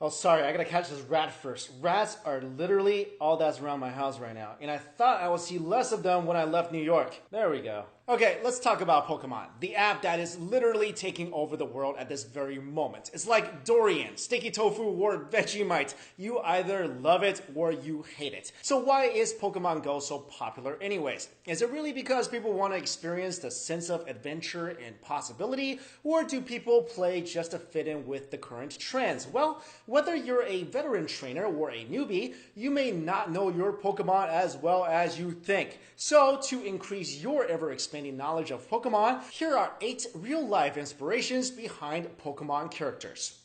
Oh, sorry, I gotta catch this rat first. Rats are literally all that's around my house right now, and I thought I would see less of them when I left New York. There we go. Okay, let's talk about Pokemon, the app that is literally taking over the world at this very moment. It's like Dorian, Sticky Tofu, or Vegemite. You either love it or you hate it. So why is Pokemon Go so popular anyways? Is it really because people want to experience the sense of adventure and possibility, or do people play just to fit in with the current trends? Well, whether you're a veteran trainer or a newbie, you may not know your Pokemon as well as you think. So to increase your ever-expanding knowledge of Pokemon, here are 8 real-life inspirations behind Pokemon characters.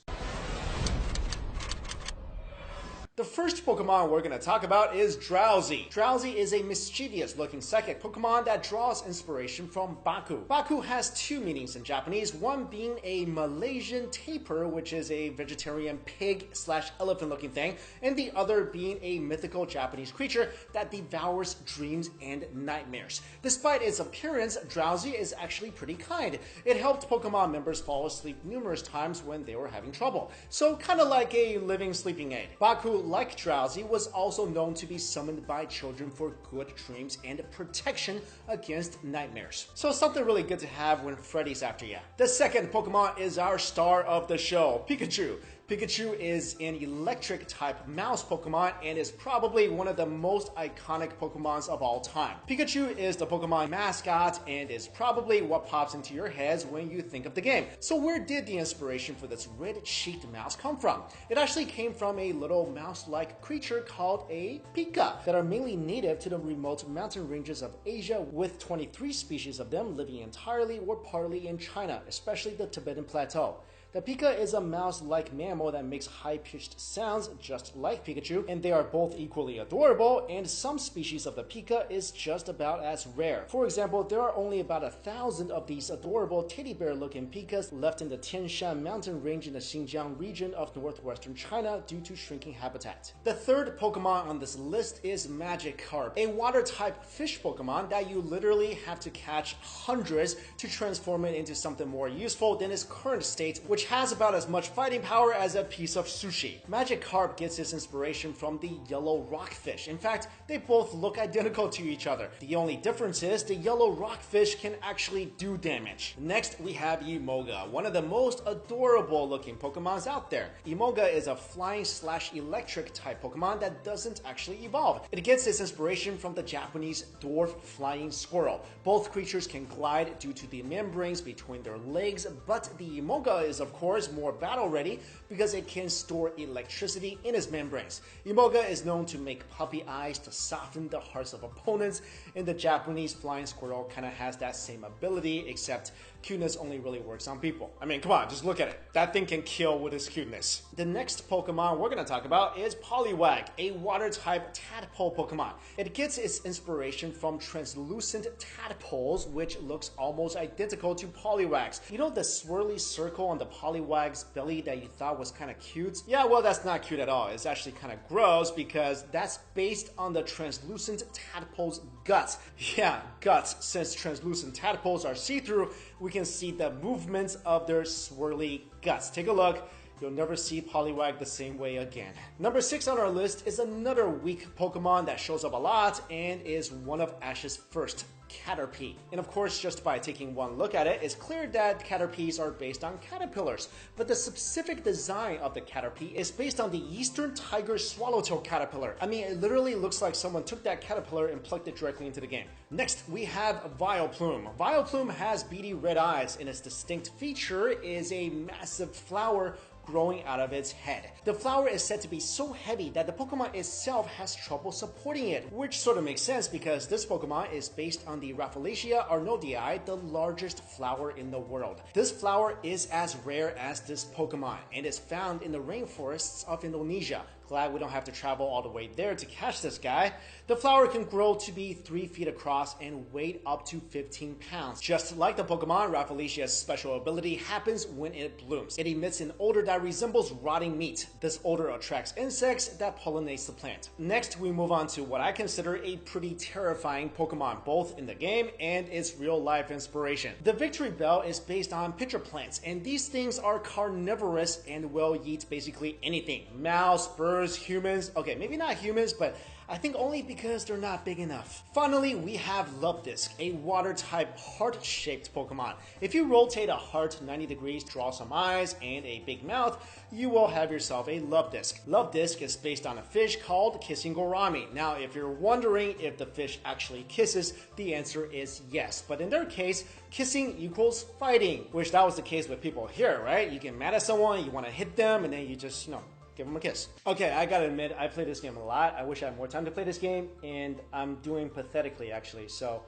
The first Pokemon we're going to talk about is Drowzee. Drowzee is a mischievous-looking psychic Pokemon that draws inspiration from Baku. Baku has 2 meanings in Japanese, one being a Malaysian tapir, which is a vegetarian pig/elephant-looking thing, and the other being a mythical Japanese creature that devours dreams and nightmares. Despite its appearance, Drowzee is actually pretty kind. It helped Pokemon members fall asleep numerous times when they were having trouble, so kind of like a living sleeping aid. Baku, like Drowzee, was also known to be summoned by children for good dreams and protection against nightmares. So something really good to have when Freddy's after you. The second Pokemon is our star of the show, Pikachu. Pikachu is an electric-type mouse Pokemon and is probably one of the most iconic Pokemons of all time. Pikachu is the Pokemon mascot and is probably what pops into your heads when you think of the game. So where did the inspiration for this red-cheeked mouse come from? It actually came from a little mouse-like creature called a Pika that are mainly native to the remote mountain ranges of Asia, with 23 species of them living entirely or partly in China, especially the Tibetan Plateau. The Pika is a mouse-like mammal that makes high-pitched sounds just like Pikachu, and they are both equally adorable, and some species of the Pika is just about as rare. For example, there are only about 1,000 of these adorable teddy bear-looking Pikas left in the Tian Shan mountain range in the Xinjiang region of northwestern China due to shrinking habitat. The third Pokemon on this list is Magikarp, a water-type fish Pokemon that you literally have to catch hundreds to transform it into something more useful than its current state, which has about as much fighting power as a piece of sushi. Magikarp gets its inspiration from the yellow rockfish. In fact, they both look identical to each other. The only difference is the yellow rockfish can actually do damage. Next, we have Emolga, one of the most adorable looking Pokemons out there. Emolga is a flying/electric type Pokemon that doesn't actually evolve. It gets its inspiration from the Japanese dwarf flying squirrel. Both creatures can glide due to the membranes between their legs, but the Emolga is of course more battle ready because it can store electricity in its membranes. Emolga is known to make puppy eyes to soften the hearts of opponents, and the Japanese flying squirrel kind of has that same ability, except cuteness only really works on people. I mean, come on, just look at it. That thing can kill with its cuteness. The next Pokemon we're going to talk about is Poliwag, a water-type tadpole Pokemon. It gets its inspiration from translucent tadpoles, which looks almost identical to Poliwags. You know the swirly circle on the Poliwag's belly that you thought was kind of cute? Yeah, well, that's not cute at all. It's actually kind of gross because that's based on the translucent tadpole's guts. Yeah, guts. Since translucent tadpoles are see-through, we can see the movements of their swirly guts. Take a look. You'll never see Poliwag the same way again. Number 6 on our list is another weak Pokemon that shows up a lot and is one of Ash's first, Caterpie. And of course, just by taking one look at it, it's clear that Caterpies are based on caterpillars. But the specific design of the Caterpie is based on the eastern tiger swallowtail caterpillar. I mean, it literally looks like someone took that caterpillar and plugged it directly into the game. Next, we have Vileplume. Vileplume has beady red eyes, and its distinct feature is a massive flower growing out of its head. The flower is said to be so heavy that the Pokemon itself has trouble supporting it, which sort of makes sense because this Pokemon is based on the Rafflesia arnoldi, the largest flower in the world. This flower is as rare as this Pokemon and is found in the rainforests of Indonesia. Glad we don't have to travel all the way there to catch this guy. The flower can grow to be 3 feet across and weight up to 15 pounds. Just like the Pokemon, Raphalicia's special ability happens when it blooms. It emits an odor that resembles rotting meat. This odor attracts insects that pollinates the plant. Next, we move on to what I consider a pretty terrifying Pokemon, both in the game and its real-life inspiration. The Victory Bell is based on pitcher plants, and these things are carnivorous and will eat basically anything. Mouse, birds, humans. Okay, maybe not humans, but I think only because they're not big enough. Finally, we have Luvdisc, a water-type heart-shaped Pokemon. If you rotate a heart 90 degrees, draw some eyes, and a big mouth, you will have yourself a Luvdisc. Luvdisc is based on a fish called Kissing Gourami. Now, if you're wondering if the fish actually kisses, the answer is yes. But in their case, kissing equals fighting, which that was the case with people here, right? You get mad at someone, you want to hit them, and then you just, give him a kiss. Okay, I gotta admit, I play this game a lot. I wish I had more time to play this game, and I'm doing pathetically, actually. So,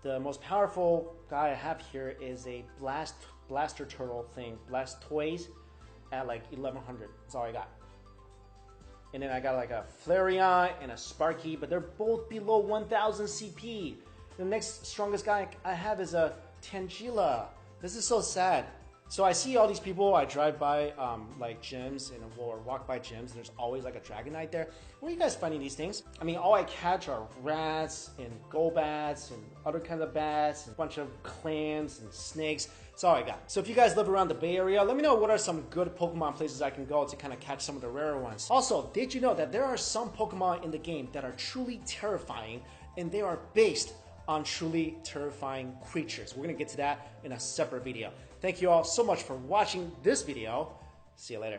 the most powerful guy I have here is a blaster turtle thing, Blastoise, at like 1100. That's all I got. And then I got like a Flareon and a Sparky, but they're both below 1000 CP. The next strongest guy I have is a Tangela. This is so sad. So I see all these people, I drive by like gyms or walk by gyms, and there's always like a Dragonite there. Where are you guys finding these things? I mean, all I catch are rats and Golbats and other kinds of bats and a bunch of clams and snakes. That's all I got. So if you guys live around the Bay Area, let me know what are some good Pokemon places I can go to kind of catch some of the rarer ones. Also, did you know that there are some Pokemon in the game that are truly terrifying, and they are based on truly terrifying creatures? We're gonna get to that in a separate video. Thank you all so much for watching this video. See you later.